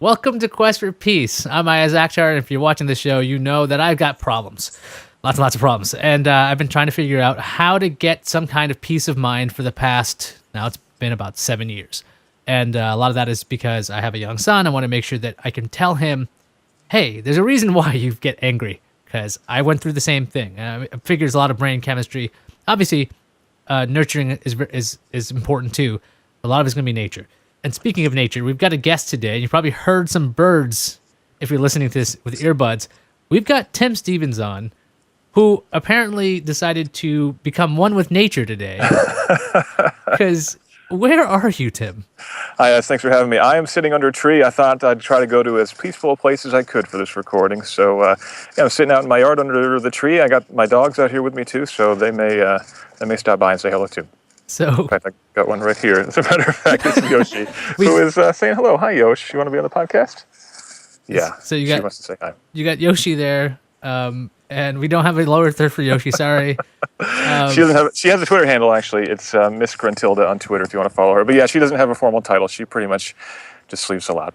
Welcome to Quest for Peace. I'm Iyaz and Tim, and if you're watching the show, you know that I've got problems. Lots and lots of problems. And I've been trying to figure out how to get some kind of peace of mind for the past, now it's been about 7 years. And a lot of that is because I have a young son. I want to make sure that I can tell him, hey, there's a reason why you get angry, because I went through the same thing. I figure there's a lot of brain chemistry. Obviously, nurturing is important too. A lot of it's going to be nature. And speaking of nature, we've got a guest today. You probably heard some birds if you're listening to this with earbuds. We've got Tim Stevens on, who apparently decided to become one with nature today. Because where are you, Tim? Hi, yes, thanks for having me. I am sitting under a tree. I thought I'd try to go to as peaceful a place as I could for this recording. So I'm sitting out in my yard under the tree. I got my dogs out here with me too, so they may stop by and say hello too. So, in fact, I got one right here. As a matter of fact, this is Yoshi, who is saying hello. Hi, Yosh. You want to be on the podcast? Yeah. So she wants to say hi. You got Yoshi there, and we don't have a lower third for Yoshi. Sorry. She has a Twitter handle actually. It's Miss Gruntilda on Twitter if you want to follow her. But yeah, she doesn't have a formal title. She pretty much just sleeps a lot.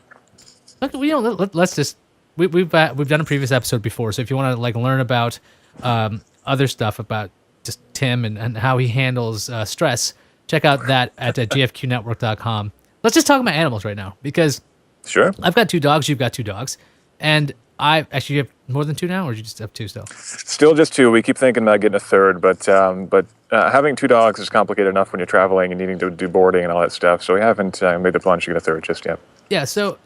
Look, let's just we've done a previous episode before. So if you want to learn about other stuff about just Tim and how he handles stress, check out that at gfqnetwork.com. Let's just talk about animals right now, because sure, I've got 2 dogs, you've got 2 dogs, and I actually, you have more than 2 now, or do you just have 2 still? Still just 2. We keep thinking about getting a third, but having 2 dogs is complicated enough when you're traveling and needing to do boarding and all that stuff. So we haven't made the plunge to get a third just yet. Yeah. So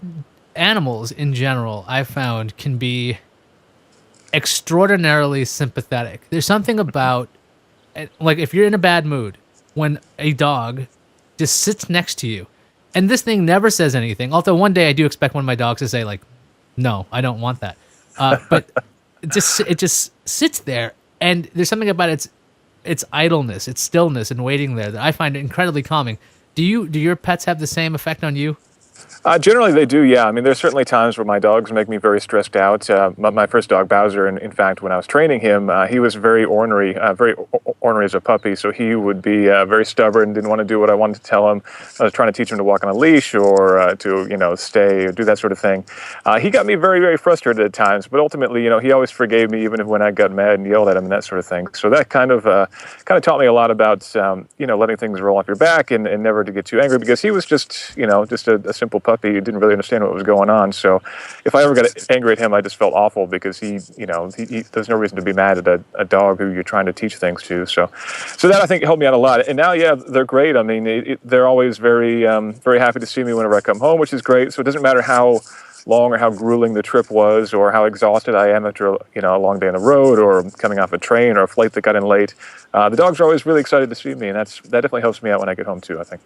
animals in general, I've found, can be extraordinarily sympathetic. There's something about, like, if you're in a bad mood, when a dog just sits next to you, and this thing never says anything. Although one day I do expect one of my dogs to say, like, no, I don't want that. But it just sits there, and there's something about its idleness, its stillness, and waiting there that I find incredibly calming. Do your pets have the same effect on you? Generally, they do, yeah. I mean, there's certainly times where my dogs make me very stressed out. My first dog, Bowser, in fact, when I was training him, he was very ornery as a puppy, so he would be very stubborn, didn't want to do what I wanted to tell him. I was trying to teach him to walk on a leash or to, stay or do that sort of thing. He got me very, very frustrated at times, but ultimately, he always forgave me even when I got mad and yelled at him and that sort of thing. So that kind of taught me a lot about, letting things roll off your back and never to get too angry, because he was just a simple puppy who didn't really understand what was going on. So if I ever got angry at him, I just felt awful, because he there's no reason to be mad at a dog who you're trying to teach things to. So that, I think, helped me out a lot. And now, yeah, they're great. I mean, they're always very, very happy to see me whenever I come home, which is great. So it doesn't matter how long or how grueling the trip was, or how exhausted I am after a long day on the road, or coming off a train or a flight that got in late. The dogs are always really excited to see me, and that definitely helps me out when I get home too, I think.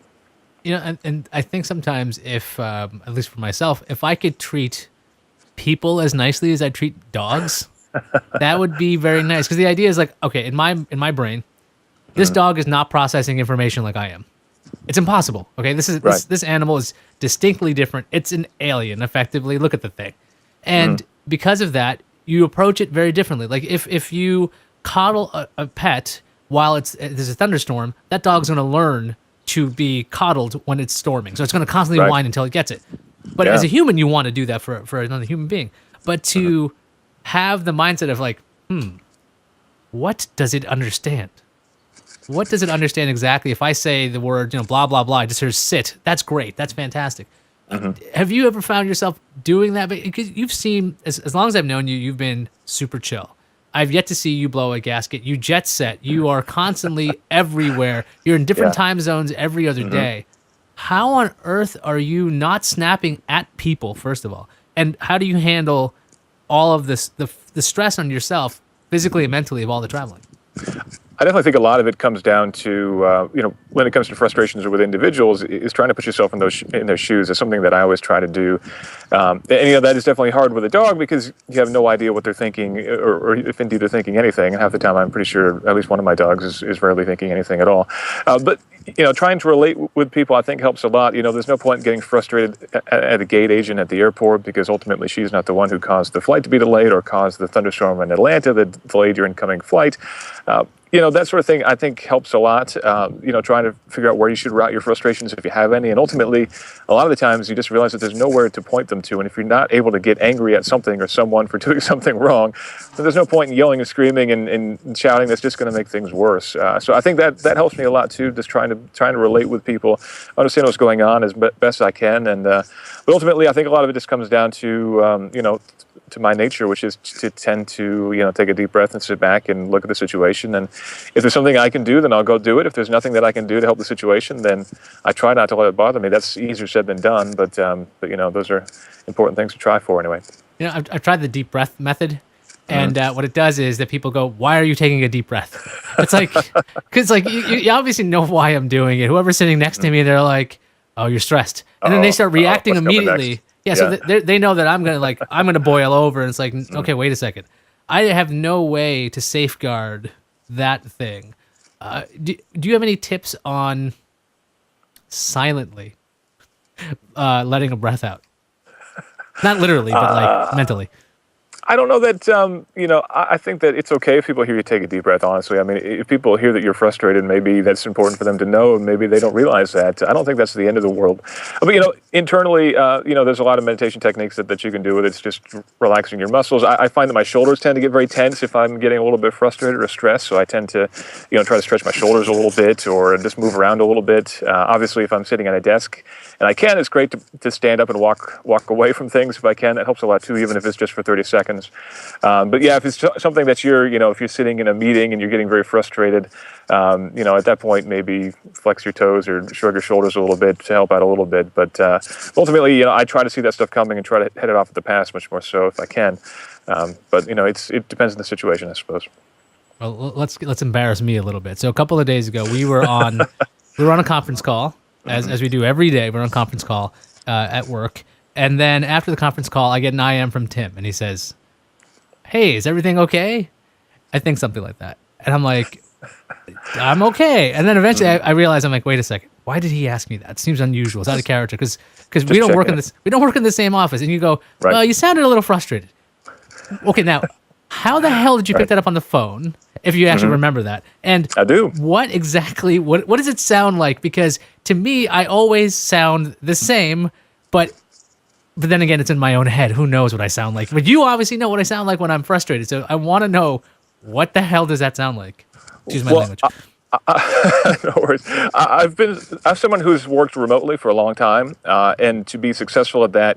And I think sometimes, if at least for myself, if I could treat people as nicely as I treat dogs, that would be very nice. Because the idea is, like, okay, in my brain, this dog is not processing information like I am. It's impossible. Okay, this animal is distinctly different. It's an alien, effectively. Look at the thing, and because of that, you approach it very differently. Like if you coddle a pet while there's a thunderstorm, that dog's going to learn to be coddled when it's storming. So it's going to constantly whine until it gets it. But as a human, you want to do that for another human being. But to have the mindset of, like, what does it understand? What does it understand exactly? If I say the word, blah, blah, blah, it just hears sit. That's great. That's fantastic. Have you ever found yourself doing that? Because you've seen, as long as I've known you, you've been super chill. I've yet to see you blow a gasket. You jet set. You are constantly everywhere. You're in different time zones every other day. How on earth are you not snapping at people, first of all? And how do you handle all of this, the stress on yourself, physically and mentally, of all the traveling? I definitely think a lot of it comes down to, when it comes to frustrations with individuals, is trying to put yourself in their shoes. Is something that I always try to do. And that is definitely hard with a dog, because you have no idea what they're thinking, or if indeed they're thinking anything. And half the time, I'm pretty sure at least one of my dogs is rarely thinking anything at all. But trying to relate with people, I think, helps a lot. There's no point in getting frustrated at a gate agent at the airport, because ultimately she's not the one who caused the flight to be delayed or caused the thunderstorm in Atlanta that delayed your incoming flight. That sort of thing, I think, helps a lot. Trying to figure out where you should route your frustrations if you have any. And ultimately, a lot of the times you just realize that there's nowhere to point them to. And if you're not able to get angry at something or someone for doing something wrong, then there's no point in yelling and screaming and shouting. That's just going to make things worse. So I think that helps me a lot too, just trying to relate with people, understand what's going on as best I can. And but ultimately, I think a lot of it just comes down to to my nature, which is to tend to take a deep breath and sit back and look at the situation. And if there's something I can do, then I'll go do it. If there's nothing that I can do to help the situation, then I try not to let it bother me. That's easier said than done, but those are important things to try for anyway. I've tried the deep breath method, and what it does is that people go, "Why are you taking a deep breath?" It's like, because you obviously know why I'm doing it. Whoever's sitting next to me, they're like, "Oh, you're stressed," and then they start reacting immediately. Yeah, so they know that I'm gonna boil over, and it's like, okay, wait a second, I have no way to safeguard that thing. Do you have any tips on silently letting a breath out? Not literally, but like mentally. I don't know that, I think that it's okay if people hear you take a deep breath, honestly. I mean, if people hear that you're frustrated, maybe that's important for them to know, and maybe they don't realize that. I don't think that's the end of the world. But, internally, there's a lot of meditation techniques that you can do with it. It's just relaxing your muscles. I find that my shoulders tend to get very tense if I'm getting a little bit frustrated or stressed, so I tend to, try to stretch my shoulders a little bit or just move around a little bit. Obviously, if I'm sitting at a desk, and I can, it's great to stand up and walk away from things if I can. That helps a lot too, even if it's just for 30 seconds. But yeah, if it's something that if you're sitting in a meeting and you're getting very frustrated, at that point, maybe flex your toes or shrug your shoulders a little bit to help out a little bit. But ultimately, I try to see that stuff coming and try to head it off at the pass much more so if I can. But it depends on the situation, I suppose. Well, let's embarrass me a little bit. So a couple of days ago, we were on a conference call, as we do every day. We're on a conference call at work, and then after the conference call, I get an IM from Tim, and he says, "Hey, is everything okay?" I think something like that, and I'm like, "I'm okay." And then eventually, I realize, I'm like, "Wait a second, why did he ask me that? It seems unusual. It's out of character because we don't work in this. We don't work in the same office." And you go, right. "Well, you sounded a little frustrated." Okay, now, how the hell did you pick that up on the phone? If you actually remember that, and I do. What exactly? What does it sound like? Because to me, I always sound the same, but then again, it's in my own head. Who knows what I sound like? But you obviously know what I sound like when I'm frustrated. So I want to know, what the hell does that sound like? Excuse my language. No worries. I'm someone who's worked remotely for a long time, and to be successful at that,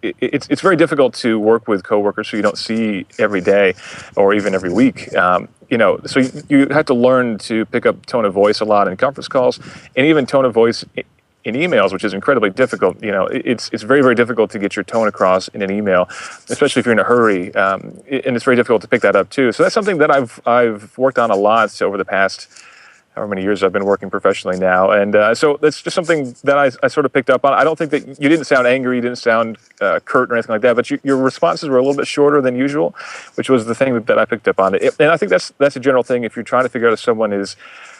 it's very difficult to work with coworkers who you don't see every day or even every week. So you have to learn to pick up tone of voice a lot in conference calls, and even tone of voice in emails, which is incredibly difficult. It's very, very difficult to get your tone across in an email, especially if you're in a hurry, and it's very difficult to pick that up too. So that's something that I've worked on a lot over the past however many years I've been working professionally now. And so that's just something that I sort of picked up on. I don't think that you didn't sound angry, you didn't sound curt or anything like that, but your responses were a little bit shorter than usual, which was the thing that I picked up on. And I think that's a general thing. If you're trying to figure out if someone is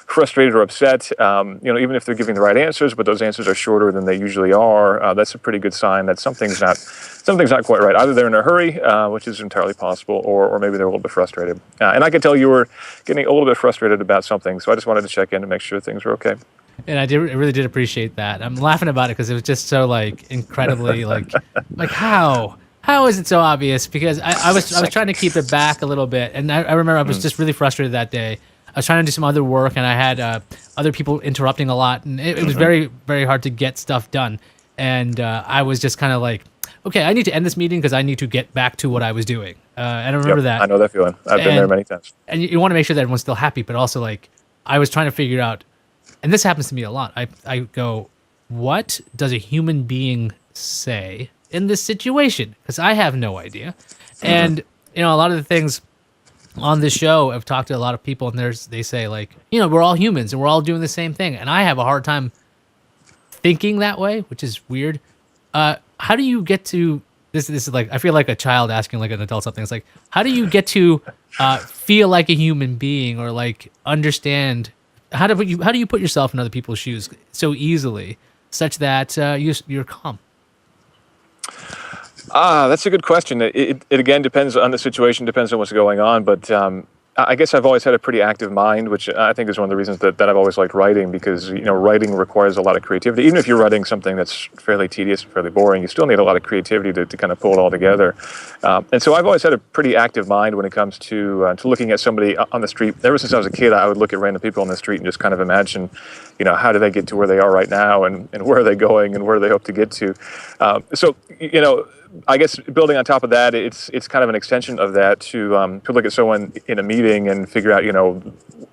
frustrated or upset, even if they're giving the right answers, but those answers are shorter than they usually are, that's a pretty good sign that something's not quite right. Either they're in a hurry, which is entirely possible, or maybe they're a little bit frustrated. And I could tell you were getting a little bit frustrated about something, so I just wanted to check in to make sure things were okay. And I really did appreciate that. I'm laughing about it because it was just so incredibly like how is it so obvious? Because I was trying to keep it back a little bit, and I remember I was just really frustrated that day. I was trying to do some other work, and I had other people interrupting a lot, and it was very, very hard to get stuff done. And I was just kind of like, okay, I need to end this meeting because I need to get back to what I was doing. And I remember that. I know that feeling. I've been there many times. And you want to make sure that everyone's still happy, but also I was trying to figure out, and this happens to me a lot. I go, what does a human being say in this situation? Because I have no idea. And a lot of the things on this show, I've talked to a lot of people, and they say we're all humans and we're all doing the same thing, and I have a hard time thinking that way, which is weird. How do you get to this? This is I feel like a child asking an adult something. It's like, how do you get to feel like a human being or understand how do you put yourself in other people's shoes so easily, such that you're calm? That's a good question. It again depends on the situation, depends on what's going on. But I guess I've always had a pretty active mind, which I think is one of the reasons that I've always liked writing, because writing requires a lot of creativity. Even if you're writing something that's fairly tedious and fairly boring, you still need a lot of creativity to kind of pull it all together. And so I've always had a pretty active mind when it comes to looking at somebody on the street. Ever since I was a kid, I would look at random people on the street and just kind of imagine, how do they get to where they are right now, and where are they going, and where do they hope to get to. So I guess building on top of that, it's kind of an extension of that to look at someone in a meeting and figure out,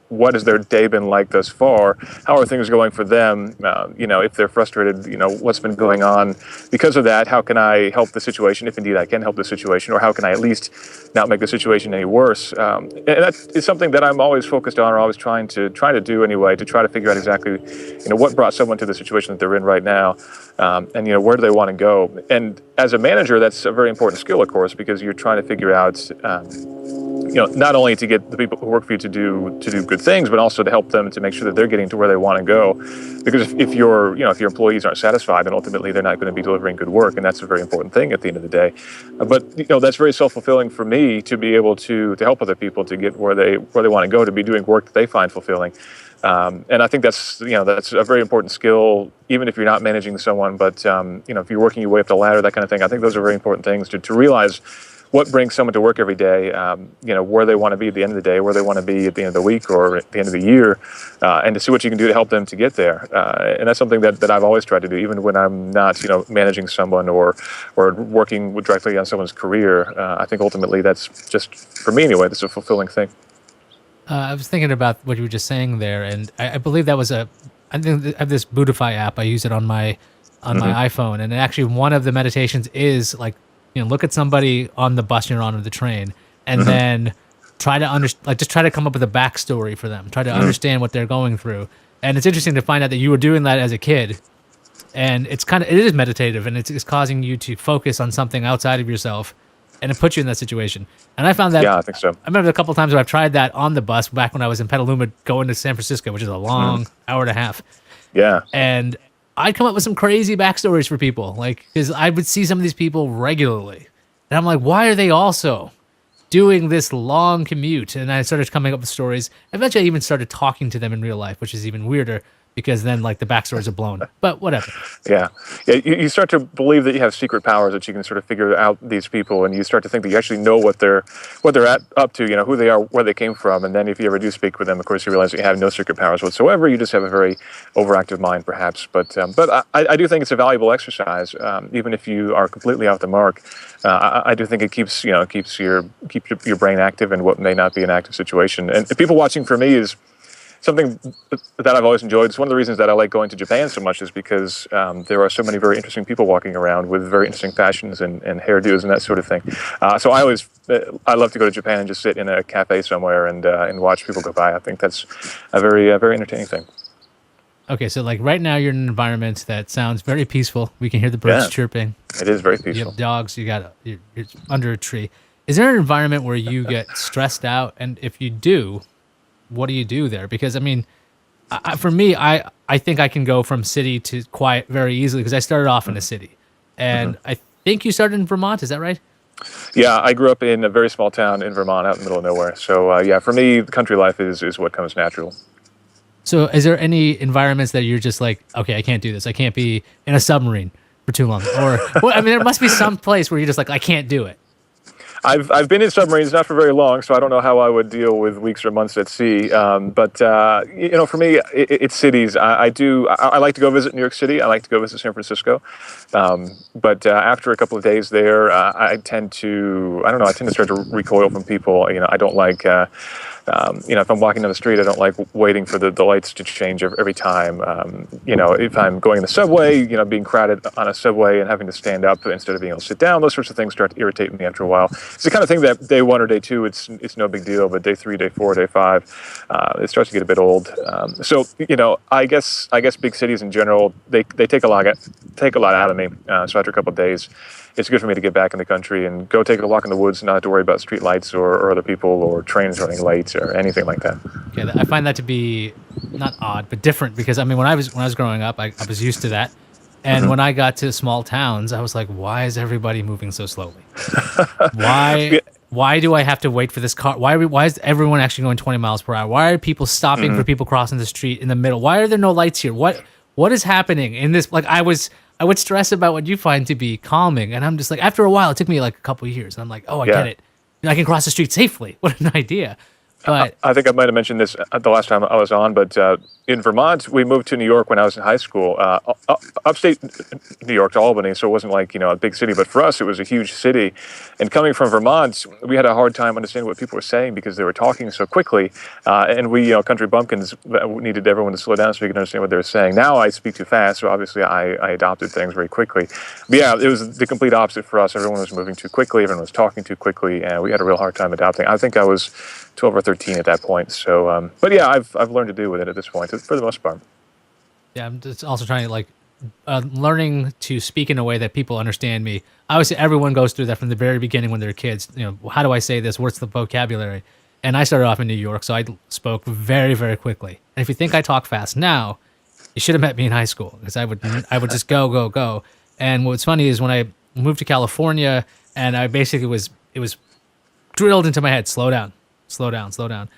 what has their day been like thus far? How are things going for them? If they're frustrated, what's been going on because of that? How can I help the situation, if indeed I can help the situation, or how can I at least not make the situation any worse? And that is something that I'm always focused on, or always trying to do anyway, to try to figure out exactly, what brought someone to the situation that they're in right now, and where do they want to go? And as a manager, that's a very important skill, of course, because you're trying to figure out, not only to get the people who work for you to do good things, but also to help them to make sure that they're getting to where they want to go. Because if your employees aren't satisfied, then ultimately they're not going to be delivering good work, and that's a very important thing at the end of the day. But that's very self-fulfilling for me, to be able to help other people to get where they want to go, to be doing work that they find fulfilling. And I think that's a very important skill, even if you're not managing someone. But if you're working your way up the ladder, that kind of thing, I think those are very important things to realize what brings someone to work every day, where they want to be at the end of the day, where they want to be at the end of the week or at the end of the year, and to see what you can do to help them to get there. And that's something that I've always tried to do, even when I'm not, managing someone or working directly on someone's career. I think ultimately that's just, for me anyway, that's a fulfilling thing. I was thinking about what you were just saying there, and I believe that was I think I have this Buddhify app. I use it on my my iPhone, and actually one of the meditations is like, look at somebody on the bus you're on, or the train, and then try to just try to come up with a backstory for them. Try to understand what they're going through. And it's interesting to find out that you were doing that as a kid, and it is meditative, and it's causing you to focus on something outside of yourself, and it puts you in that situation. And I found that, yeah, I think so. I remember a couple of times where I've tried that on the bus back when I was in Petaluma going to San Francisco, which is a long hour and a half. Yeah. And I'd come up with some crazy backstories for people, because I would see some of these people regularly, and I'm like, why are they also doing this long commute? And I started coming up with stories. Eventually, I even started talking to them in real life, which is even weirder, because then the backstories are blown. But whatever. Yeah. You start to believe that you have secret powers, that you can sort of figure out these people, and you start to think that you actually know what they're up to, who they are, where they came from. And then if you ever do speak with them, of course, you realize that you have no secret powers whatsoever. You just have a very overactive mind, perhaps. But I do think it's a valuable exercise, even if you are completely off the mark. I do think it keeps your brain active in what may not be an active situation. And people watching, for me, is something that I've always enjoyed. It's one of the reasons that I like going to Japan so much, is because there are so many very interesting people walking around with very interesting fashions and hairdos and that sort of thing. So I love to go to Japan and just sit in a cafe somewhere and watch people go by. I think that's a very entertaining thing. Okay, so right now you're in an environment that sounds very peaceful. We can hear the birds chirping. It is very peaceful. You have dogs. You're under a tree. Is there an environment where you get stressed out? And if you do, what do you do there? Because for me, I think I can go from city to quiet very easily, because I started off in a city, and I think you started in Vermont. Is that right? Yeah, I grew up in a very small town in Vermont, out in the middle of nowhere. So for me, the country life is what comes natural. So is there any environments that you're just like, okay, I can't do this. I can't be in a submarine for too long, or there must be some place where you're just like, I can't do it. I've been in submarines, not for very long, so I don't know how I would deal with weeks or months at sea. But for me, it's cities. I like to go visit New York City. I like to go visit San Francisco. But after a couple of days there, I tend to start to recoil from people. I don't like. If I'm walking down the street, I don't like waiting for the lights to change every time. If I'm going in the subway, being crowded on a subway and having to stand up instead of being able to sit down, those sorts of things start to irritate me after a while. It's the kind of thing that day 1 or day 2, it's no big deal, but day 3, day 4, day 5, it starts to get a bit old. I guess big cities in general, they take a lot out of me. So after a couple of days, it's good for me to get back in the country and go take a walk in the woods and not have to worry about street lights or other people or trains running late or anything like that. Okay, I find that to be not odd, but different because I mean, when I was growing up, I was used to that, and when I got to small towns, I was like, why is everybody moving so slowly? Why? Why do I have to wait for this car? Why is everyone actually going 20 miles per hour? Why are people stopping for people crossing the street in the middle? Why are there no lights here? What is happening in this? Like I would stress about what you find to be calming, and I'm just like, after a while, it took me like a couple of years, and I'm like, oh, I get it. I can cross the street safely. What an idea! But I think I might have mentioned this the last time I was on, but in Vermont, we moved to New York when I was in high school, upstate New York to Albany, so it wasn't like, a big city, but for us, it was a huge city. And coming from Vermont, we had a hard time understanding what people were saying because they were talking so quickly. And we, country bumpkins, needed everyone to slow down so we could understand what they were saying. Now I speak too fast, so obviously I adopted things very quickly. But yeah, it was the complete opposite for us. Everyone was moving too quickly, everyone was talking too quickly, and we had a real hard time adopting. I think I was 12 or 13 at that point. So, but yeah, I've learned to deal with it at this point for the most part. yeah, I'm just also trying to learning to speak in a way that people understand me. Obviously, everyone goes through that from the very beginning when they're kids. How do I say this? What's the vocabulary? And I started off in New York, so I spoke very, very quickly. And if you think I talk fast now, you should have met me in high school because I would just go, go, go. And what's funny is when I moved to California, and I basically it was drilled into my head, slow down. Slow down, slow down.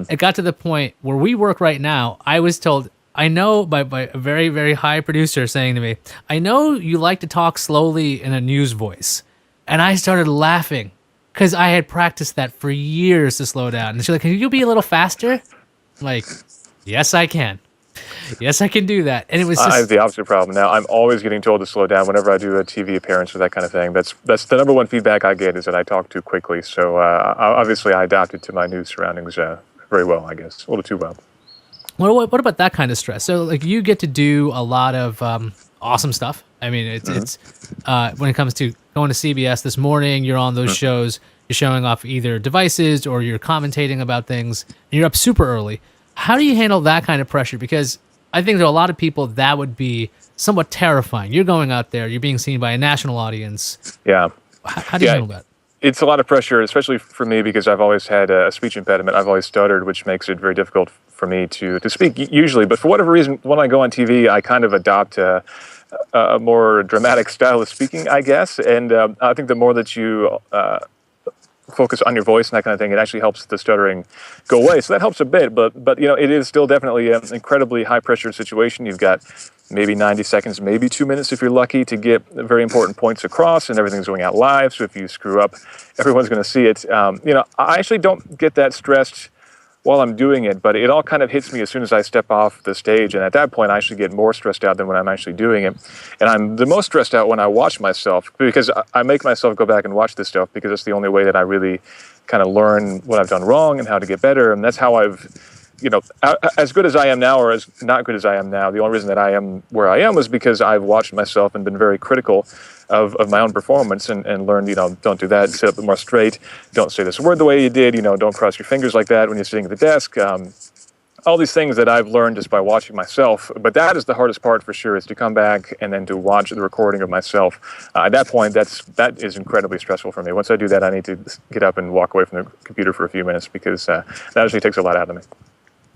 It got to the point where we work right now. I was told, I know by a very, very high producer saying to me, I know you like to talk slowly in a news voice. And I started laughing because I had practiced that for years to slow down. And she's like, can you be a little faster? I'm like, yes, I can. Yes, I can do that. And it was just... I have the opposite problem now. I'm always getting told to slow down whenever I do a TV appearance or that kind of thing. That's the number one feedback I get is that I talk too quickly. So obviously I adapted to my new surroundings very well, I guess. A little too well. What about that kind of stress? So like you get to do a lot of awesome stuff. I mean, it's when it comes to going to CBS this morning, you're on those shows, you're showing off either devices or you're commentating about things, and you're up super early. How do you handle that kind of pressure? Because I think there are a lot of people that would be somewhat terrifying. You're going out there, you're being seen by a national audience. Yeah. How do you handle that? It's a lot of pressure, especially for me, because I've always had a speech impediment. I've always stuttered, which makes it very difficult for me to speak usually. But for whatever reason, when I go on TV, I kind of adopt a more dramatic style of speaking, I guess. And I think the more that you focus on your voice and that kind of thing, it actually helps the stuttering go away. So that helps a bit, but it is still definitely an incredibly high pressure situation. You've got maybe 90 seconds, maybe 2 minutes if you're lucky to get very important points across, and everything's going out live. So if you screw up, everyone's going to see it. I actually don't get that stressed while I'm doing it, but it all kind of hits me as soon as I step off the stage. And at that point, I actually get more stressed out than when I'm actually doing it. And I'm the most stressed out when I watch myself, because I make myself go back and watch this stuff, because it's the only way that I really kind of learn what I've done wrong and how to get better. And that's how as good as I am now or as not good as I am now, the only reason that I am where I am was because I've watched myself and been very critical of my own performance and learned, don't do that, sit up more straight, don't say this word the way you did, don't cross your fingers like that when you're sitting at the desk. All these things that I've learned just by watching myself. But that is the hardest part for sure, is to come back and then to watch the recording of myself. At that point, that is incredibly stressful for me. Once I do that, I need to get up and walk away from the computer for a few minutes, because that actually takes a lot out of me.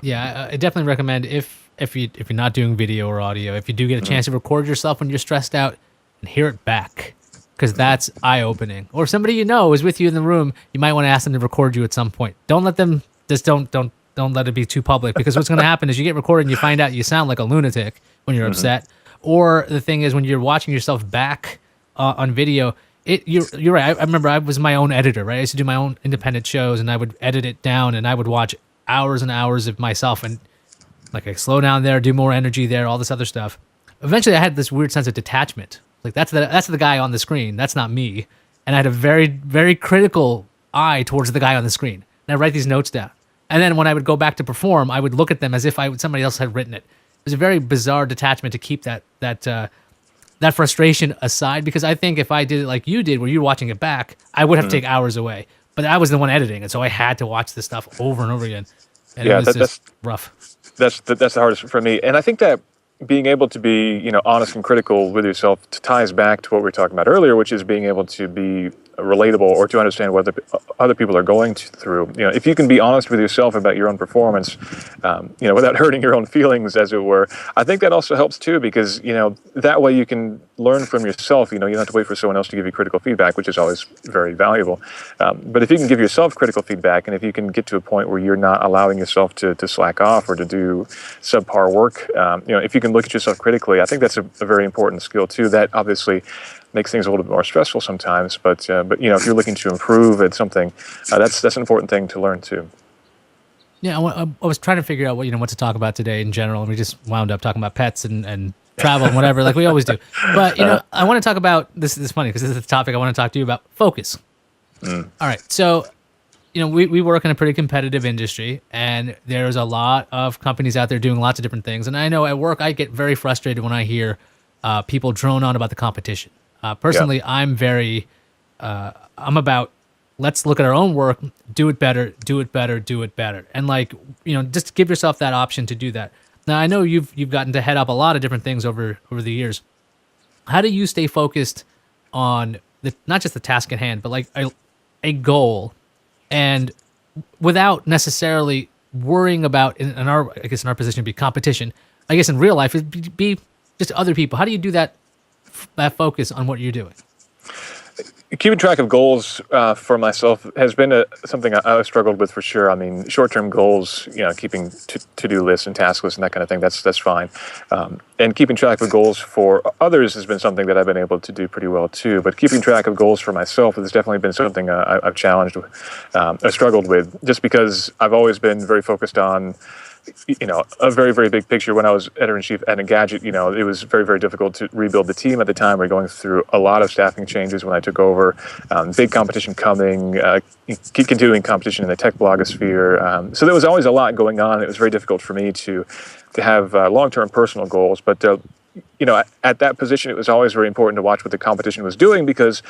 Yeah, I definitely recommend if you're not doing video or audio, if you do get a chance to record yourself when you're stressed out and hear it back, because that's eye-opening. Or somebody is with you in the room, you might want to ask them to record you at some point. Don't let them don't let it be too public, because what's going to happen is you get recorded and you find out you sound like a lunatic when you're upset. Or the thing is, when you're watching yourself back on video, you're right. I remember I was my own editor, right? I used to do my own independent shows, and I would edit it down, and I would watch hours and hours of myself, and like I slow down there, do more energy there, all this other stuff. Eventually, I had this weird sense of detachment. Like that's the guy on the screen. That's not me. And I had a very, very critical eye towards the guy on the screen. And I write these notes down. And then when I would go back to perform, I would look at them as if somebody else had written it. It was a very bizarre detachment to keep that frustration aside, because I think if I did it like you did, where you're watching it back, I would have to take hours away. But I was the one editing, and so I had to watch this stuff over and over again. And it was just rough. That's the hardest for me. And I think that being able to be, honest and critical with yourself ties back to what we were talking about earlier, which is being able to be relatable or to understand what other people are going through. If you can be honest with yourself about your own performance, without hurting your own feelings, as it were, I think that also helps too, because, that way you can learn from yourself. You don't have to wait for someone else to give you critical feedback, which is always very valuable. But if you can give yourself critical feedback, and if you can get to a point where you're not allowing yourself to slack off or to do subpar work, if you can look at yourself critically, I think that's a very important skill too. That obviously makes things a little bit more stressful sometimes, but if you're looking to improve at something, that's an important thing to learn too. Yeah, I was trying to figure out what to talk about today in general, and we just wound up talking about pets and travel and whatever, like we always do. But I want to talk about this. Is funny because this is the topic I want to talk to you about: focus. All right, so we work in a pretty competitive industry, and there's a lot of companies out there doing lots of different things. And I know at work I get very frustrated when I hear people drone on about the competition. Personally, yeah. I'm about, let's look at our own work, do it better, do it better, do it better. And just give yourself that option to do that. Now, I know you've gotten to head up a lot of different things over the years. How do you stay focused on not just the task at hand, but like a goal, and without necessarily worrying about, in our position, it'd be competition. I guess in real life, it'd be just other people. How do you do that focus on what you're doing? Keeping track of goals for myself has been something I've struggled with for sure. I mean, short-term goals, keeping to-do lists and task lists and that kind of thing, that's fine. And keeping track of goals for others has been something that I've been able to do pretty well too. But keeping track of goals for myself has definitely been something I've challenged, I've struggled with, just because I've always been very focused on a very, very big picture. When I was editor-in-chief at Engadget, it was very, very difficult to rebuild the team at the time. We were going through a lot of staffing changes when I took over, big competition coming, continuing competition in the tech blogosphere. So there was always a lot going on. It was very difficult for me to have long-term personal goals. But, at that position, it was always very important to watch what the competition was doing, because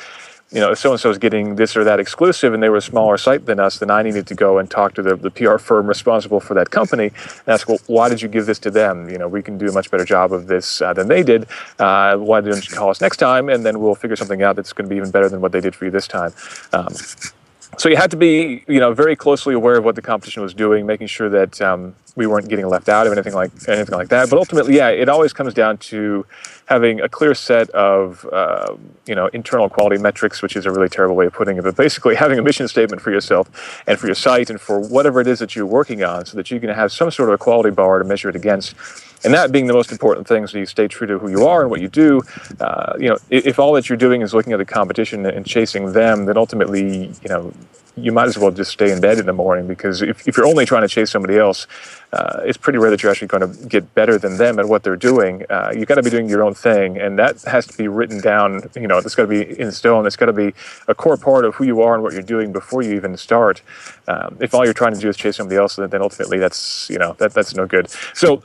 if so-and-so is getting this or that exclusive and they were a smaller site than us, then I needed to go and talk to the PR firm responsible for that company and ask, well, why did you give this to them? We can do a much better job of this than they did. Why don't you call us next time, and then we'll figure something out that's going to be even better than what they did for you this time. So you had to be, very closely aware of what the competition was doing, making sure that we weren't getting left out of anything like that. But ultimately, yeah, it always comes down to having a clear set of, internal quality metrics, which is a really terrible way of putting it. But basically, having a mission statement for yourself and for your site and for whatever it is that you're working on, so that you can have some sort of a quality bar to measure it against. And that being the most important thing, so you stay true to who you are and what you do. If all that you're doing is looking at the competition and chasing them, then ultimately, you might as well just stay in bed in the morning, because if you're only trying to chase somebody else, it's pretty rare that you're actually going to get better than them at what they're doing. You've got to be doing your own thing, and that has to be written down. It's got to be in stone. It's got to be a core part of who you are and what you're doing before you even start. If all you're trying to do is chase somebody else, then ultimately that's no good. So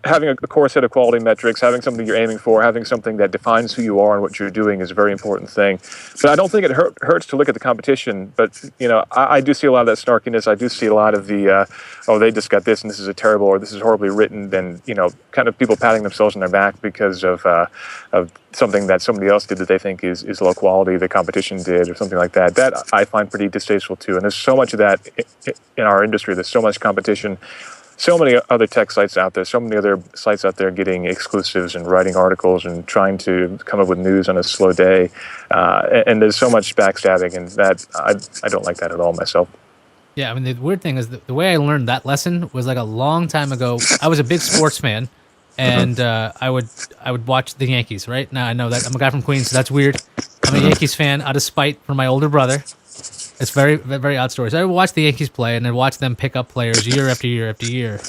having a core set of quality metrics, having something you're aiming for, having something that defines who you are and what you're doing is a very important thing. But I don't think it hurts to look at the competition. But I do see a lot of that snarkiness. I do see a lot of the they just got this and this is a terrible, or this is horribly written. Then kind of people patting themselves on their back because of something that somebody else did that they think is low quality, the competition did, or something like that. That I find pretty distasteful too. And there's so much of that in our industry. There's so much competition. So many other tech sites out there, so many other sites out there getting exclusives and writing articles and trying to come up with news on a slow day. And there's so much backstabbing, and that I don't like that at all myself. Yeah, I mean, the weird thing is the way I learned that lesson was like a long time ago. I was a big sports fan, and I would watch the Yankees, right? Now I know that I'm a guy from Queens, so that's weird. I'm a Yankees fan out of spite for my older brother. It's very, very odd story. So I would watch the Yankees play, and I'd watch them pick up players year after year after year.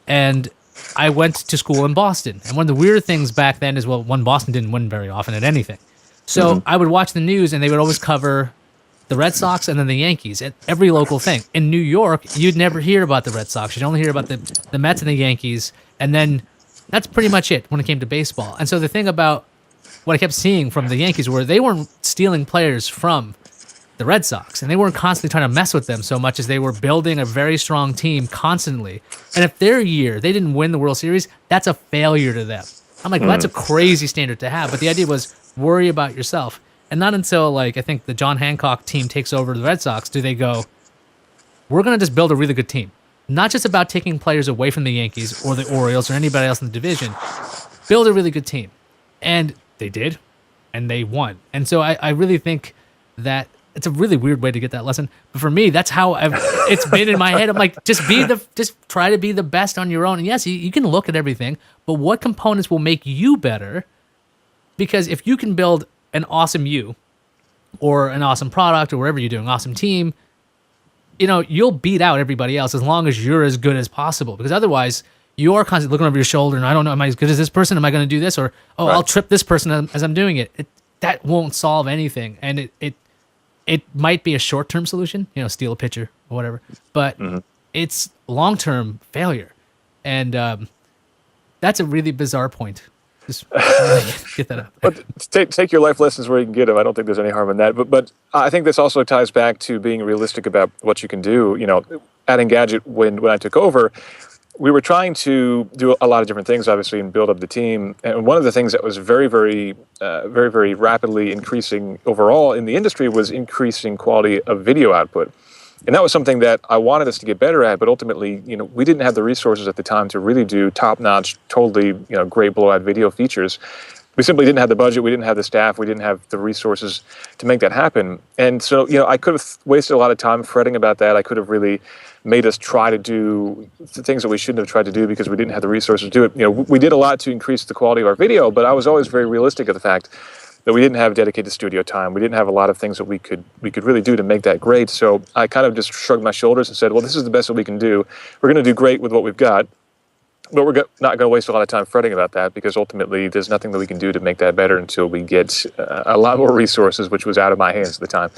And I went to school in Boston. And one of the weird things back then is, Boston didn't win very often at anything. So I would watch the news, and they would always cover the Red Sox and then the Yankees at every local thing. In New York, you'd never hear about the Red Sox. You'd only hear about the Mets and the Yankees. And then that's pretty much it when it came to baseball. And so the thing about what I kept seeing from the Yankees were they weren't stealing players from the Red Sox, and they weren't constantly trying to mess with them so much as they were building a very strong team constantly. And if their year they didn't win the World Series, that's a failure to them. I'm like, well, that's a crazy standard to have. But the idea was worry about yourself. And not until like I think the John Hancock team takes over the Red Sox do they go, we're going to just build a really good team. Not just about taking players away from the Yankees or the Orioles or anybody else in the division. Build a really good team. And they did. And they won. And so I really think that it's a really weird way to get that lesson. But for me, that's how it's been in my head. I'm like, just try to be the best on your own. And yes, you can look at everything, but what components will make you better? Because if you can build an awesome you or an awesome product or whatever you're doing, awesome team, you'll beat out everybody else as long as you're as good as possible. Because otherwise, you're constantly looking over your shoulder and I don't know, am I as good as this person? Am I going to do this? Or, right. I'll trip this person as I'm doing it. That won't solve anything. And it might be a short-term solution, steal a pitcher or whatever, but it's long-term failure. And that's a really bizarre point. Just get that out. But take your life lessons where you can get them. I don't think there's any harm in that. But I think this also ties back to being realistic about what you can do. At Engadget, when I took over, we were trying to do a lot of different things, obviously, and build up the team. And one of the things that was very, very, very rapidly increasing overall in the industry was increasing quality of video output. And that was something that I wanted us to get better at, but ultimately, we didn't have the resources at the time to really do top-notch, totally, great blowout video features. We simply didn't have the budget, we didn't have the staff, we didn't have the resources to make that happen. And so, I could have wasted a lot of time fretting about that. I could have really made us try to do the things that we shouldn't have tried to do because we didn't have the resources to do it. We did a lot to increase the quality of our video, but I was always very realistic of the fact that we didn't have dedicated studio time. We didn't have a lot of things that we could really do to make that great. So I kind of just shrugged my shoulders and said, well, this is the best that we can do. We're going to do great with what we've got, but we're not going to waste a lot of time fretting about that because ultimately there's nothing that we can do to make that better until we get a lot more resources, which was out of my hands at the time.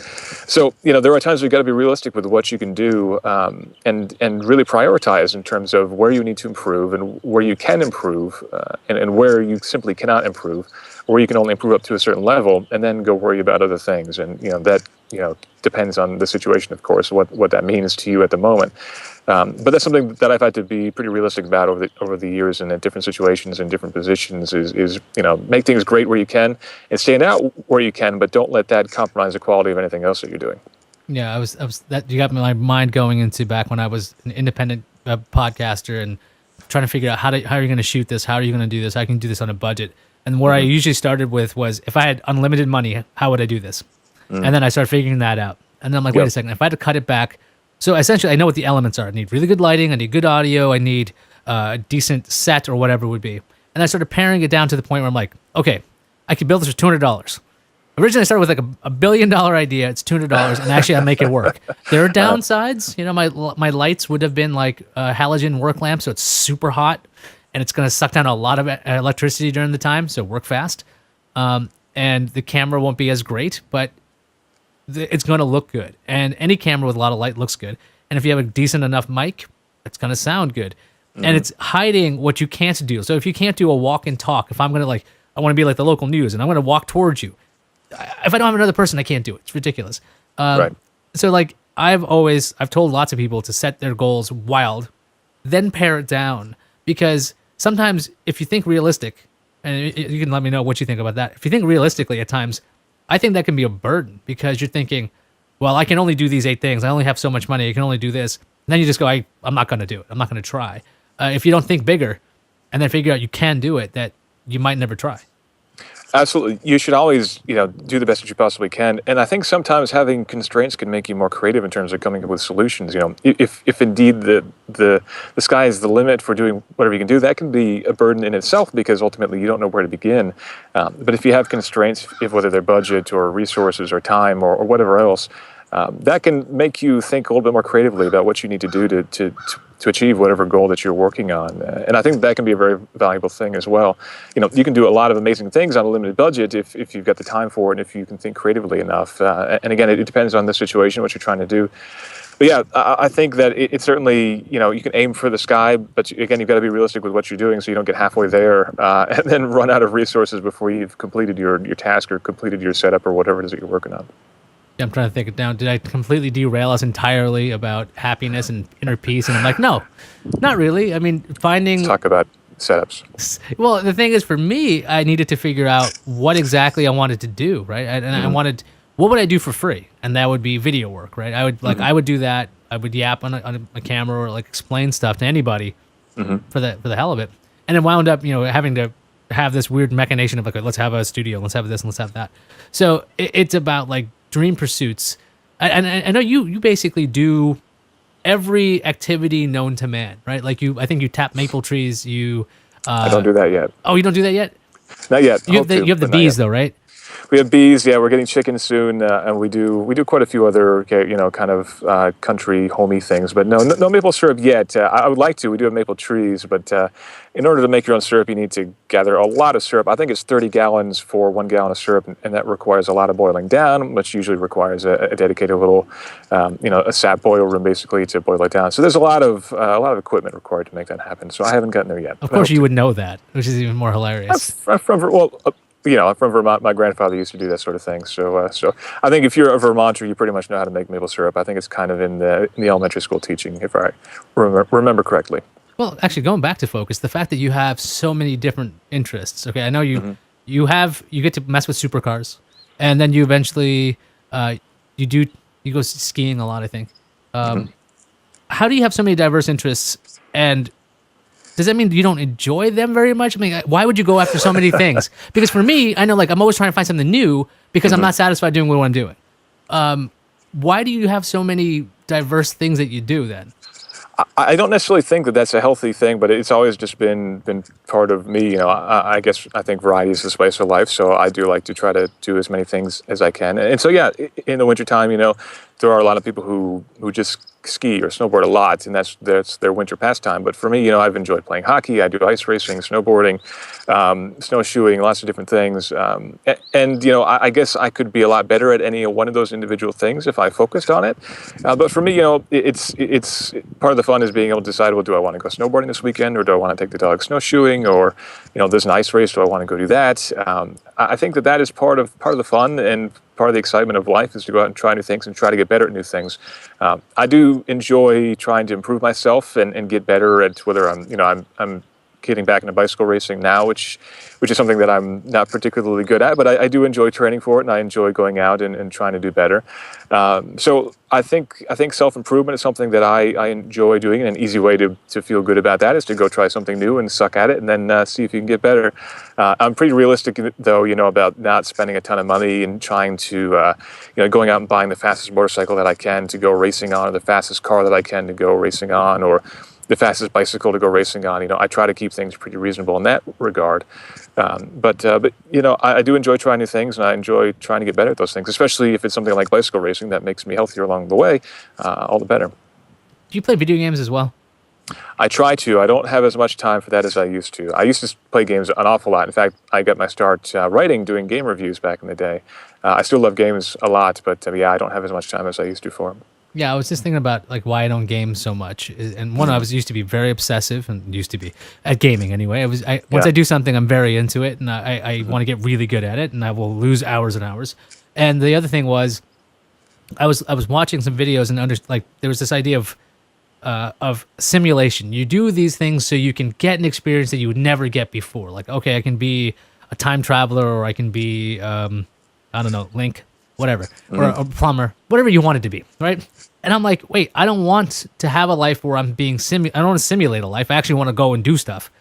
So, there are times we've got to be realistic with what you can do and really prioritize in terms of where you need to improve and where you can improve and where you simply cannot improve, or you can only improve up to a certain level and then go worry about other things. And, that depends on the situation, of course, what that means to you at the moment. But that's something that I've had to be pretty realistic about over the years and at different situations and different positions is make things great where you can and stand out where you can, but don't let that compromise the quality of anything else that you're doing. Yeah, I was that you got my mind going into back when I was an independent podcaster and trying to figure out how are you going to shoot this? How are you going to do this? How can you do this on a budget? And what I usually started with was if I had unlimited money, how would I do this? And then I started figuring that out. And then I'm like, wait a second, if I had to cut it back. So essentially, I know what the elements are. I need really good lighting. I need good audio. I need a decent set or whatever it would be. And I started paring it down to the point where I'm like, okay, I could build this for $200. Originally, I started with like a $1 billion idea. It's $200, and actually, I make it work. There are downsides. My lights would have been like halogen work lamps, so it's super hot, and it's going to suck down a lot of electricity during the time, so work fast. And the camera won't be as great, but it's going to look good. And any camera with a lot of light looks good. And if you have a decent enough mic, it's going to sound good. And it's hiding what you can't do. So if you can't do a walk and talk, if I'm going to I want to be like the local news and I'm going to walk towards you. If I don't have another person, I can't do it. It's ridiculous. Right. So I've told lots of people to set their goals wild, then pare it down. Because sometimes if you think realistic, and you can let me know what you think about that. If you think realistically at times, I think that can be a burden because you're thinking, well, I can only do these 8 things. I only have so much money. I can only do this. And then you just go, I'm not going to do it. I'm not going to try. If you don't think bigger and then figure out you can do it, that you might never try. Absolutely. You should always, do the best that you possibly can. And I think sometimes having constraints can make you more creative in terms of coming up with solutions. If indeed the sky is the limit for doing whatever you can do, that can be a burden in itself because ultimately you don't know where to begin. But if you have constraints, whether they're budget or resources or time or whatever else, that can make you think a little bit more creatively about what you need to do to achieve whatever goal that you're working on. And I think that can be a very valuable thing as well. You can do a lot of amazing things on a limited budget if you've got the time for it and if you can think creatively enough. And again, it depends on the situation, what you're trying to do. But yeah, I think that it's certainly, you can aim for the sky, but again, you've got to be realistic with what you're doing so you don't get halfway there and then run out of resources before you've completed your task or completed your setup or whatever it is that you're working on. I'm trying to think it down. Did I completely derail us entirely about happiness and inner peace? And I'm like, no, not really. I mean, Let's talk about setups. Well, the thing is, for me, I needed to figure out what exactly I wanted to do, right? And I wanted, what would I do for free? And that would be video work, right? I would do that. I would yap on a camera or like explain stuff to anybody for the hell of it. And it wound up, having to have this weird machination of like, let's have a studio, let's have this, and let's have that. So it's about like dream pursuits. And I know you basically do every activity known to man, right? Like I think you tap maple trees. I don't do that yet. Oh, you don't do that yet? Not yet. You have the bees though, right? We have bees. Yeah, we're getting chickens soon, and we do quite a few other kind of country homey things. But no maple syrup yet. I would like to. We do have maple trees, but in order to make your own syrup, you need to gather a lot of syrup. I think it's 30 gallons for 1 gallon of syrup, and that requires a lot of boiling down, which usually requires a dedicated little, a sap boil room basically to boil it down. So there's a lot of equipment required to make that happen. So I haven't gotten there yet. Of course, you would know that, which is even more hilarious. I'm from Vermont. My grandfather used to do that sort of thing. So I think if you're a Vermonter, you pretty much know how to make maple syrup. I think it's kind of in the elementary school teaching, if I remember correctly. Well, actually, going back to focus, the fact that you have so many different interests. Okay, I know you get to mess with supercars, and then you eventually you go skiing a lot. I think. How do you have so many diverse interests, and does that mean you don't enjoy them very much? I mean, why would you go after so many things? Because for me, I know like I'm always trying to find something new because I'm not satisfied doing what I'm doing. Why do you have so many diverse things that you do then? I don't necessarily think that that's a healthy thing, but it's always just been part of me. I guess I think variety is the spice of life, so I do like to try to do as many things as I can. And so, yeah, in the wintertime, there are a lot of people who just ski or snowboard a lot, and that's their winter pastime. But for me, I've enjoyed playing hockey. I do ice racing, snowboarding, snowshoeing, lots of different things. I guess I could be a lot better at any one of those individual things if I focused on it. But for me, it's part of the fun is being able to decide, well, do I want to go snowboarding this weekend, or do I want to take the dog snowshoeing, or there's an ice race, do I want to go do that? I think that is part of the fun and part of the excitement of life is to go out and try new things and try to get better at new things. I do enjoy trying to improve myself and get better at whether I'm getting back into bicycle racing now, which is something that I'm not particularly good at, but I do enjoy training for it, and I enjoy going out and trying to do better. So I think self-improvement is something that I enjoy doing, and an easy way to feel good about that is to go try something new and suck at it, and then see if you can get better. I'm pretty realistic, though, about not spending a ton of money and trying to, going out and buying the fastest motorcycle that I can to go racing on, or the fastest car that I can to go racing on, or the fastest bicycle to go racing on. I try to keep things pretty reasonable in that regard. But I do enjoy trying new things, and I enjoy trying to get better at those things, especially if it's something like bicycle racing that makes me healthier along the way, all the better. Do you play video games as well? I try to. I don't have as much time for that as I used to. I used to play games an awful lot. In fact, I got my start doing game reviews back in the day. I still love games a lot, but I don't have as much time as I used to for them. Yeah, I was just thinking about like why I don't game so much, and one, I used to be very obsessive, and used to be at gaming anyway. Once I do something, I'm very into it, and I want to get really good at it, and I will lose hours and hours. And the other thing was, I was watching some videos, and there was this idea of simulation. You do these things so you can get an experience that you would never get before. Like, okay, I can be a time traveler, or I can be I don't know, Link, whatever, or a plumber, whatever you want it to be, right? And I'm like, wait, I don't want to have a life where I'm being I don't want to simulate a life. I actually want to go and do stuff.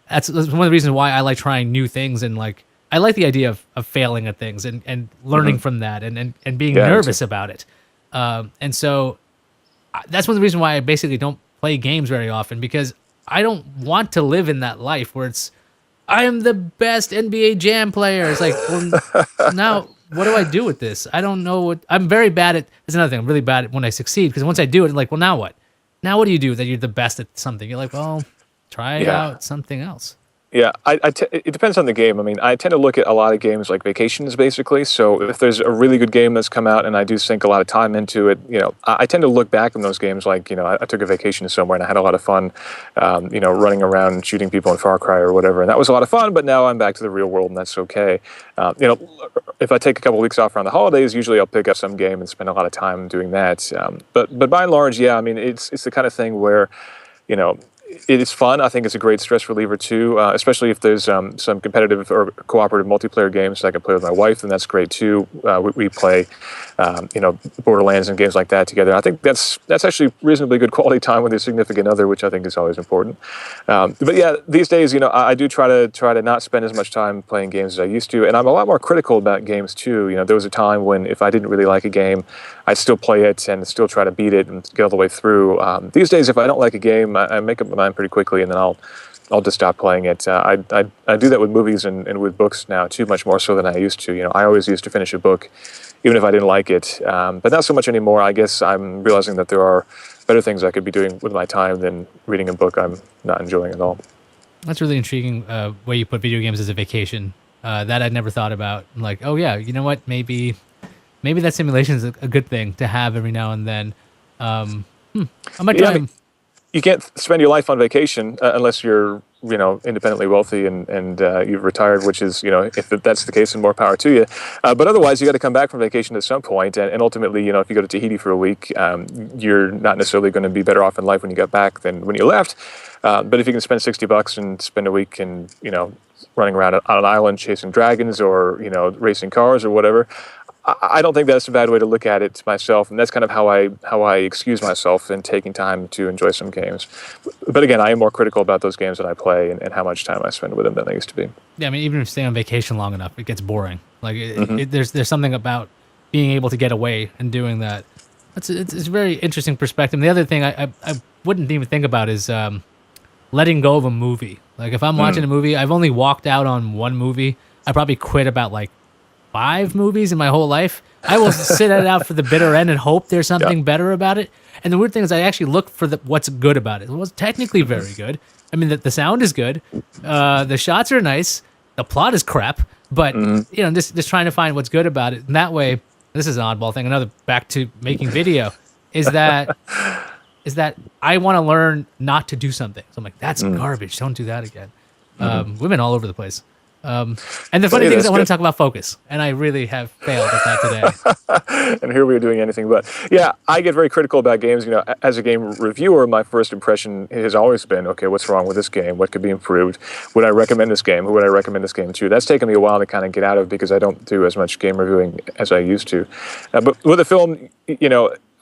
That's one of the reasons why I like trying new things, and like I like the idea of failing at things and learning from that and being nervous about it. And so that's one of the reasons why I basically don't play games very often, because I don't want to live in that life where I am the best NBA Jam player. It's like, well, now what do I do with this? I don't know I'm very bad at. That's another thing. I'm really bad at when I succeed, because once I do it, I'm like, well, now what? Now what do you do that you're the best at something? You're like, well, try out something else. Yeah, it depends on the game. I mean, I tend to look at a lot of games like vacations, basically. So if there's a really good game that's come out and I do sink a lot of time into it, I tend to look back on those games like, I took a vacation somewhere and I had a lot of fun, running around and shooting people in Far Cry or whatever. And that was a lot of fun, but now I'm back to the real world, and that's okay. If I take a couple of weeks off around the holidays, usually I'll pick up some game and spend a lot of time doing that. But by and large, yeah, I mean, it's the kind of thing where, it is fun. I think it's a great stress reliever too, especially if there's some competitive or cooperative multiplayer games that I can play with my wife. Then that's great too. We play, Borderlands and games like that together. I think that's actually reasonably good quality time with your significant other, which I think is always important. But yeah, these days, I do try to not spend as much time playing games as I used to, and I'm a lot more critical about games too. There was a time when if I didn't really like a game, I'd still play it and still try to beat it and get all the way through. These days, if I don't like a game, I make up my mind pretty quickly, and then I'll just stop playing it. I do that with movies and with books now too, much more so than I used to. I always used to finish a book, even if I didn't like it, but not so much anymore. I guess I'm realizing that there are better things I could be doing with my time than reading a book I'm not enjoying at all. That's really intriguing way you put video games as a vacation. That I'd never thought about. Like, oh yeah, you know what? Maybe that simulation is a good thing to have every now and then. I might try. Yeah, you can't spend your life on vacation unless you're independently wealthy and you've retired, which is if that's the case, then more power to you. But otherwise, you got to come back from vacation at some point, and ultimately, if you go to Tahiti for a week, you're not necessarily going to be better off in life when you get back than when you left. But if you can spend $60 and spend a week and running around on an island chasing dragons or racing cars or whatever, I don't think that's a bad way to look at it myself, and that's kind of how I excuse myself in taking time to enjoy some games. But again, I am more critical about those games that I play and how much time I spend with them than I used to be. Yeah, I mean, even if you stay on vacation long enough, it gets boring. Like, there's something about being able to get away and doing that. It's a very interesting perspective. And the other thing I wouldn't even think about is letting go of a movie. Like, if I'm watching a movie, I've only walked out on one movie. I probably quit about 5 movies in my whole life. I will sit it out for the bitter end and hope there's something better about it. And the weird thing is I actually look for what's good about it. It was technically very good. I mean, the sound is good. The shots are nice. The plot is crap. But, just trying to find what's good about it. And that way, this is an oddball thing. Another back to making video is that I want to learn not to do something. So I'm like, that's garbage. Don't do that again. We've been all over the place. And the funny thing is I want to talk about focus, and I really have failed at that today. And here we are doing anything but. Yeah, I get very critical about games. As a game reviewer, my first impression has always been, okay, what's wrong with this game? What could be improved? Would I recommend this game? Who would I recommend this game to? That's taken me a while to kind of get out of because I don't do as much game reviewing as I used to. But with a film,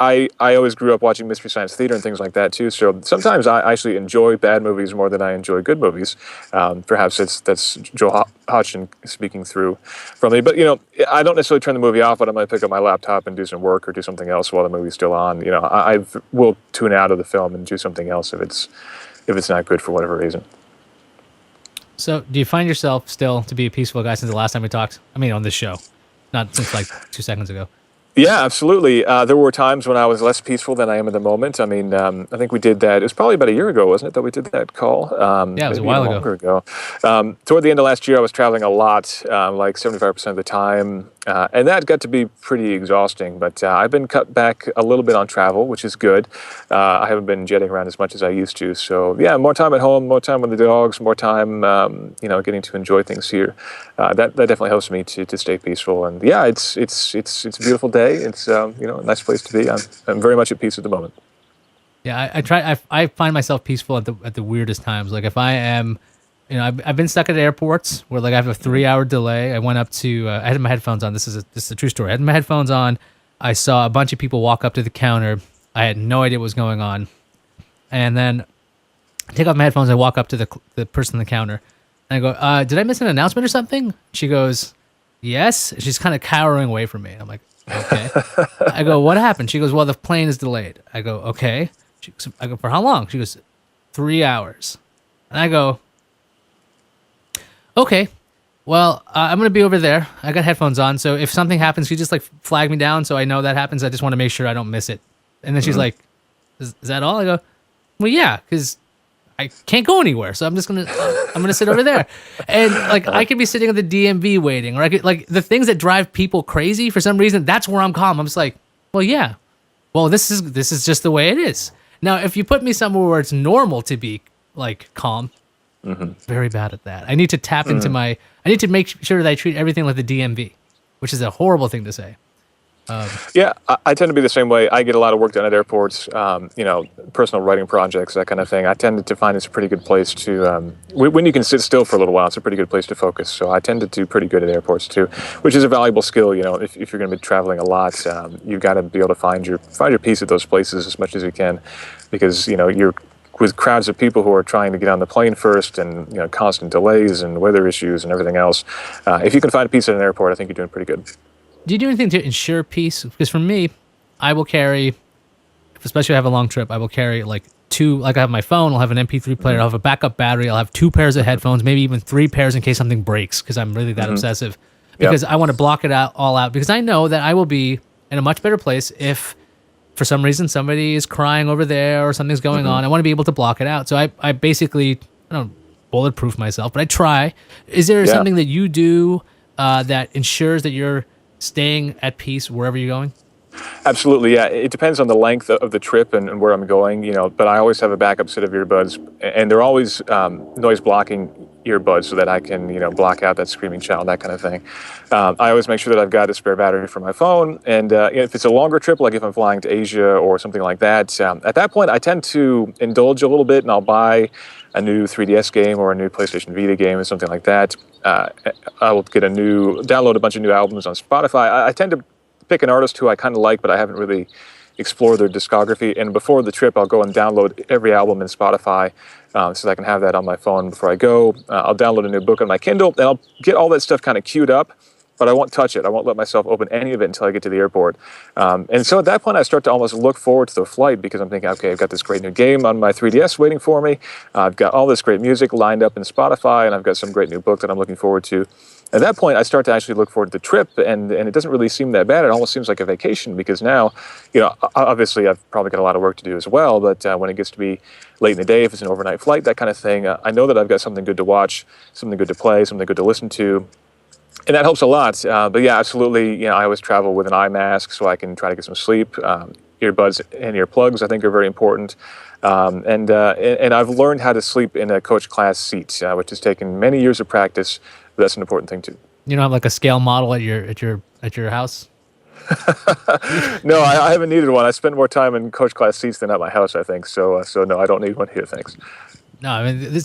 I always grew up watching Mystery Science Theater and things like that too. So sometimes I actually enjoy bad movies more than I enjoy good movies. Perhaps that's Joel Hodgson speaking through from me. But I don't necessarily turn the movie off, but I might pick up my laptop and do some work or do something else while the movie's still on. I will tune out of the film and do something else if it's not good for whatever reason. So, do you find yourself still to be a peaceful guy since the last time we talked? I mean, on this show, not since 2 seconds ago. Yeah, absolutely. There were times when I was less peaceful than I am at the moment. I mean, I think we did that. It was probably about a year ago, wasn't it, that we did that call? Yeah, it was a while ago. Toward the end of last year, I was traveling a lot, like 75% of the time. And that got to be pretty exhausting. But I've been cut back a little bit on travel, which is good. I haven't been jetting around as much as I used to. So, yeah, more time at home, more time with the dogs, more time, getting to enjoy things here. That definitely helps me to stay peaceful. And, yeah, it's a beautiful day. It's a nice place to be. I'm very much at peace at the moment. Yeah, I find myself peaceful at the weirdest times. Like if I am, I've been stuck at airports where I have a 3-hour delay. I went up to I had my headphones on. This is a true story. I had my headphones on. I saw a bunch of people walk up to the counter. I had no idea what was going on, and then I take off my headphones. I walk up to the person on the counter, and I go, "Did I miss an announcement or something?" She goes, "Yes." She's kind of cowering away from me. I'm like, okay. I go, what happened? She goes, well, the plane is delayed. I go, okay. I go, for how long? She goes, 3 hours. And I go, okay. Well, I'm going to be over there. I got headphones on. So if something happens, she just flag me down so I know that happens. I just want to make sure I don't miss it. And then she's like, is that all? I go, well, yeah, because I can't go anywhere, so I'm gonna sit over there, and I could be sitting at the DMV waiting, or I could the things that drive people crazy for some reason. That's where I'm calm. I'm just like, well, yeah, well, this is just the way it is. Now, if you put me somewhere where it's normal to be calm, very bad at that. I need to tap into I need to make sure that I treat everything like the DMV, which is a horrible thing to say. Yeah, I tend to be the same way. I get a lot of work done at airports, personal writing projects, that kind of thing. I tend to find it's a pretty good place to, when you can sit still for a little while, it's a pretty good place to focus. So I tend to do pretty good at airports too, which is a valuable skill. If you're going to be traveling a lot, you've got to be able to find your peace at those places as much as you can, because, you're with crowds of people who are trying to get on the plane first, and constant delays and weather issues and everything else. If you can find peace at an airport, I think you're doing pretty good. Do you do anything to ensure peace? Because for me, I will carry, especially if I have a long trip, I will carry like I have my phone, I'll have an MP3 player, I'll have a backup battery, I'll have 2 pairs of headphones, maybe even 3 pairs in case something breaks, because I'm really that obsessive. Because I want to block it all out, because I know that I will be in a much better place if for some reason somebody is crying over there or something's going on. I want to be able to block it out. So I basically, I don't bulletproof myself, but I try. Is there something that you do that ensures that you're staying at peace wherever you're going? Absolutely, yeah. It depends on the length of the trip and where I'm going, but I always have a backup set of earbuds, and they're always noise blocking earbuds so that I can, block out that screaming child, that kind of thing. I always make sure that I've got a spare battery for my phone, and if it's a longer trip, like if I'm flying to Asia or something like that, at that point I tend to indulge a little bit, and I'll buy a new 3DS game or a new PlayStation Vita game or something like that. I will download a bunch of new albums on Spotify. I tend to pick an artist who I kind of like, but I haven't really explored their discography. And before the trip, I'll go and download every album in Spotify so that I can have that on my phone before I go. I'll download a new book on my Kindle, and I'll get all that stuff kind of queued up, but I won't touch it. I won't let myself open any of it until I get to the airport. And so at that point, I start to almost look forward to the flight, because I'm thinking, okay, I've got this great new game on my 3DS waiting for me. I've got all this great music lined up in Spotify, and I've got some great new book that I'm looking forward to. At that point, I start to actually look forward to the trip, and it doesn't really seem that bad. It almost seems like a vacation, because now, obviously I've probably got a lot of work to do as well, but when it gets to be late in the day, if it's an overnight flight, that kind of thing, I know that I've got something good to watch, something good to play, something good to listen to, and that helps a lot. But yeah, absolutely, I always travel with an eye mask so I can try to get some sleep. Earbuds and earplugs, I think, are very important. And I've learned how to sleep in a coach class seat, which has taken many years of practice. But that's an important thing too. You don't have like a scale model at your house? No, I haven't needed one. I spend more time in coach class seats than at my house, I think. So no, I don't need one here. Thanks. No, I mean,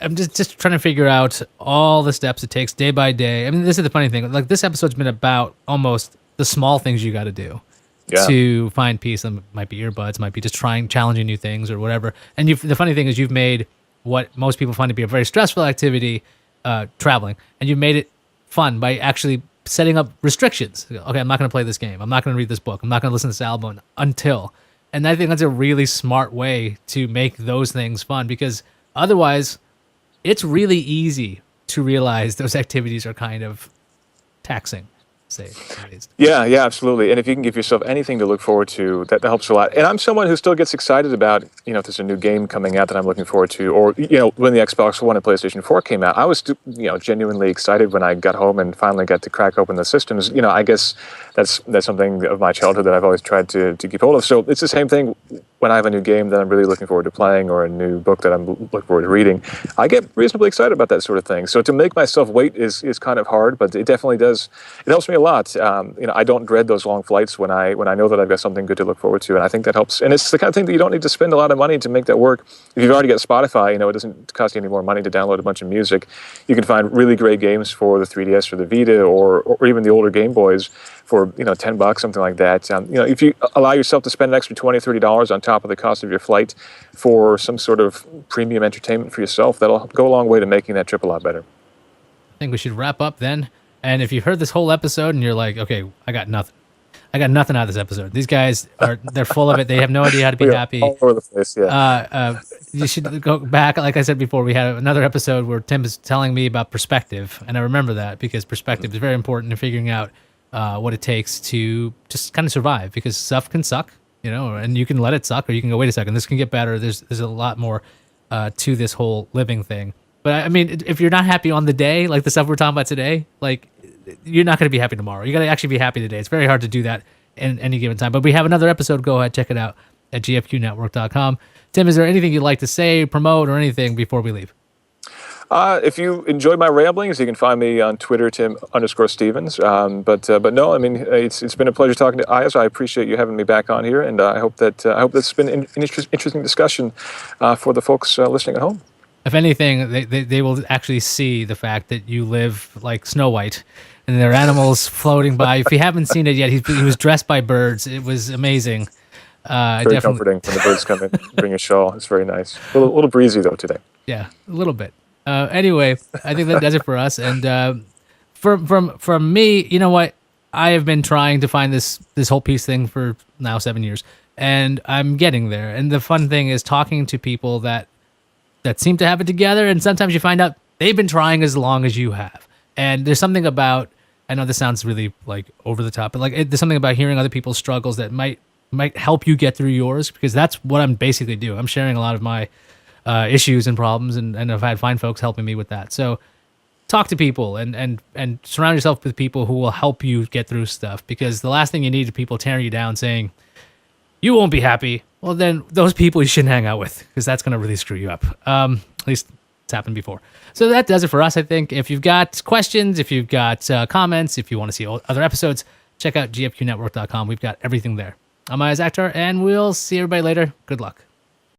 I'm just trying to figure out all the steps it takes day by day. I mean, this is the funny thing. Like, this episode's been about almost the small things you got to do to find peace. It might be earbuds, might be just challenging new things or whatever. And the funny thing is, you've made what most people find to be a very stressful activity, traveling, and you've made it fun by actually setting up restrictions. Okay, I'm not going to play this game. I'm not going to read this book. I'm not going to listen to this album until. And I think that's a really smart way to make those things fun, because otherwise, it's really easy to realize those activities are kind of taxing, say. Yeah, absolutely. And if you can give yourself anything to look forward to, that helps a lot. And I'm someone who still gets excited about, if there's a new game coming out that I'm looking forward to, or, when the Xbox One and PlayStation 4 came out, I was, genuinely excited when I got home and finally got to crack open the systems. I guess that's something of my childhood that I've always tried to keep hold of. So it's the same thing when I have a new game that I'm really looking forward to playing, or a new book that I'm looking forward to reading. I get reasonably excited about that sort of thing. So to make myself wait is kind of hard, but it definitely does. It helps me a lot. I don't dread those long flights when I know that I've got something good to look forward to, and I think that helps. And it's the kind of thing that you don't need to spend a lot of money to make that work. If you've already got Spotify, it doesn't cost you any more money to download a bunch of music. You can find really great games for the 3DS or the Vita, or even the older Game Boys for $10, something like that. If you allow yourself to spend an extra $20, $30 on top of the cost of your flight for some sort of premium entertainment for yourself, that'll go a long way to making that trip a lot better. I think we should wrap up then. And if you've heard this whole episode and you're like, okay, I got nothing out of this episode. These guys they're full of it. They have no idea how to be happy. All over the place, yeah. You should go back. Like I said before, we had another episode where Tim is telling me about perspective. And I remember that, because perspective is very important in figuring out what it takes to just kind of survive, because stuff can suck, and you can let it suck, or you can go, wait a second, this can get better. There's a lot more to this whole living thing. But I mean, if you're not happy on the day, like the stuff we're talking about today, like, you're not going to be happy tomorrow. You got to actually be happy today. It's very hard to do that in any given time. But we have another episode. Go ahead, check it out at gfqnetwork.com. Tim, is there anything you'd like to say, promote, or anything before we leave? If you enjoy my ramblings, you can find me on Twitter, Tim_Stevens. But no, I mean, it's been a pleasure talking to Iyaz. I appreciate you having me back on here, and I hope that's been an interesting discussion for the folks listening at home. If anything, they will actually see the fact that you live like Snow White, and there are animals floating by. If you haven't seen it yet, he was dressed by birds. It was amazing. Very comforting when the birds come in, bring a shawl. It's very nice. A little breezy though today. Yeah, a little bit. Anyway, I think that does it for us. And from me, you know what? I have been trying to find this whole peace thing for now 7 years, and I'm getting there. And the fun thing is talking to people that seem to have it together, and sometimes you find out they've been trying as long as you have. And there's something about, I know this sounds really like over the top, but like there's something about hearing other people's struggles that might help you get through yours, because that's what I'm basically doing. I'm sharing a lot of my issues and problems, and I've had fine folks helping me with that. So talk to people and surround yourself with people who will help you get through stuff, because the last thing you need is people tearing you down saying, you won't be happy. Well, then those people you shouldn't hang out with, because that's going to really screw you up. At least it's happened before. So that does it for us, I think. If you've got questions, if you've got comments, if you want to see other episodes, check out gfqnetwork.com. We've got everything there. I'm Iyaz Akhtar, and we'll see everybody later. Good luck.